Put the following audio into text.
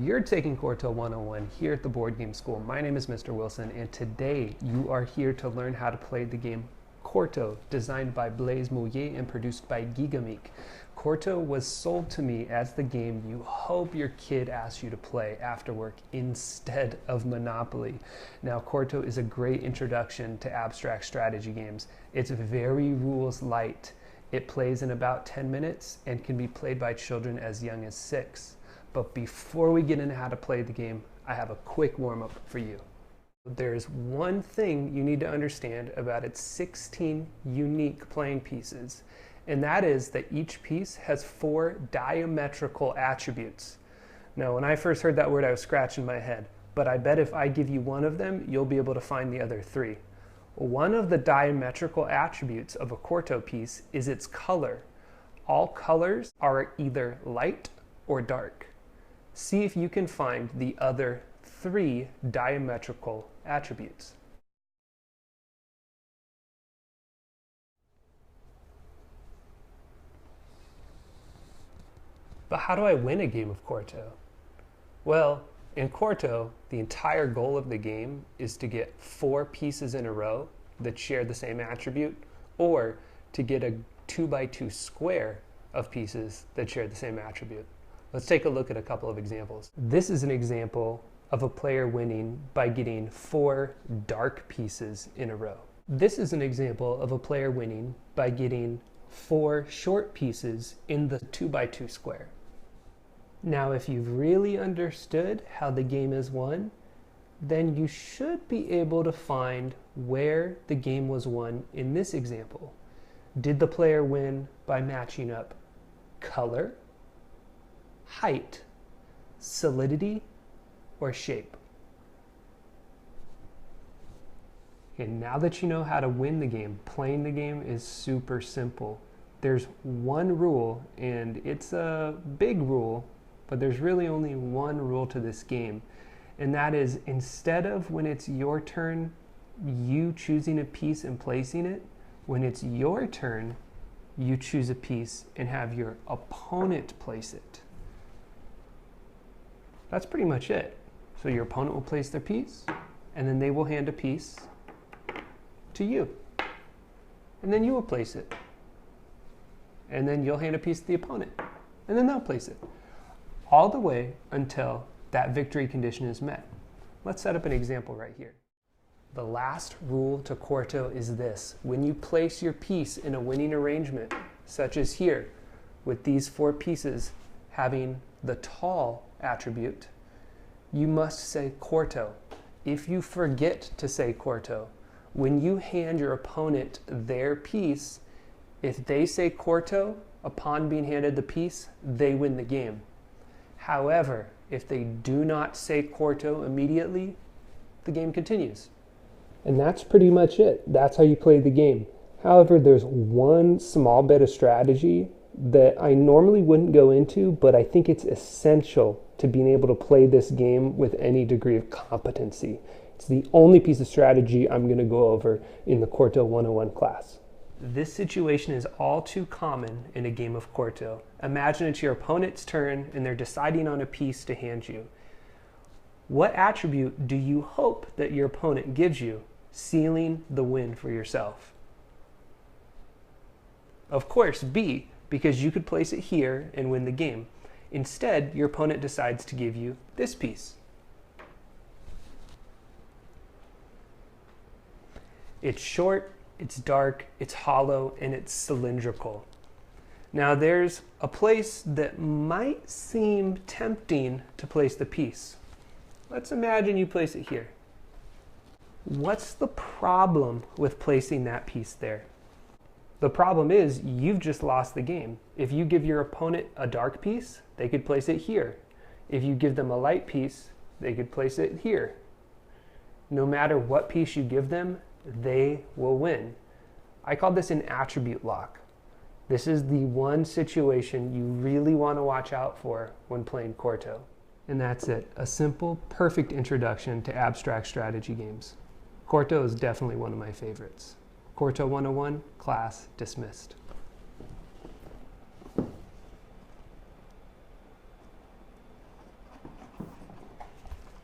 You're taking Quarto 101 here at the Board Game School. My name is Mr. Wilson, and today you are here to learn how to play the game Quarto, designed by Blaise Mouillet and produced by Gigamic. Quarto was sold to me as the game you hope your kid asks you to play after work instead of Monopoly. Now, Quarto is a great introduction to abstract strategy games. It's very rules light. It plays in about 10 minutes and can be played by children as young as 6. But before we get into how to play the game, I have a quick warm-up for you. There's one thing you need to understand about its 16 unique playing pieces, and that is that each piece has 4 diametrical attributes. Now, when I first heard that word, I was scratching my head, but I bet if I give you one of them, you'll be able to find the other 3. One of the diametrical attributes of a Quarto piece is its color. All colors are either light or dark. See if you can find the other 3 diametrical attributes. But how do I win a game of Quarto? Well, in Quarto, the entire goal of the game is to get 4 pieces in a row that share the same attribute, or to get a 2x2 square of pieces that share the same attribute. Let's take a look at a couple of examples. This is an example of a player winning by getting 4 dark pieces in a row. This is an example of a player winning by getting 4 short pieces in the 2x2 square. Now, if you've really understood how the game is won, then you should be able to find where the game was won in this example. Did the player win by matching up color, height, solidity, or shape? And now that you know how to win the game, playing the game is super simple. There's one rule, and it's a big rule, but there's really only one rule to this game. And that is, instead of when it's your turn, you choosing a piece and placing it, when it's your turn, you choose a piece and have your opponent place it. That's pretty much it. So your opponent will place their piece, and then they will hand a piece to you. And then you will place it. And then you'll hand a piece to the opponent, and then they'll place it. All the way until that victory condition is met. Let's set up an example right here. The last rule to Quarto is this: when you place your piece in a winning arrangement, such as here, with these 4 pieces having the tall attribute, you must say Quarto. If you forget to say Quarto, when you hand your opponent their piece, if they say Quarto upon being handed the piece, they win the game. However, if they do not say Quarto immediately, the game continues. And that's pretty much it. That's how you play the game. However, there's one small bit of strategy that I normally wouldn't go into, but I think it's essential to being able to play this game with any degree of competency. It's the only piece of strategy I'm going to go over in the Quarto 101 class. This situation is all too common in a game of Quarto. Imagine it's your opponent's turn and they're deciding on a piece to hand you. What attribute do you hope that your opponent gives you, sealing the win for yourself? Of course, B, because you could place it here and win the game. Instead, your opponent decides to give you this piece. It's short, it's dark, it's hollow, and it's cylindrical. Now there's a place that might seem tempting to place the piece. Let's imagine you place it here. What's the problem with placing that piece there? The problem is you've just lost the game. If you give your opponent a dark piece, they could place it here. If you give them a light piece, they could place it here. No matter what piece you give them, they will win. I call this an attribute lock. This is the one situation you really want to watch out for when playing Quarto. And that's it. A simple, perfect introduction to abstract strategy games. Quarto is definitely one of my favorites. Quarto 101, class dismissed.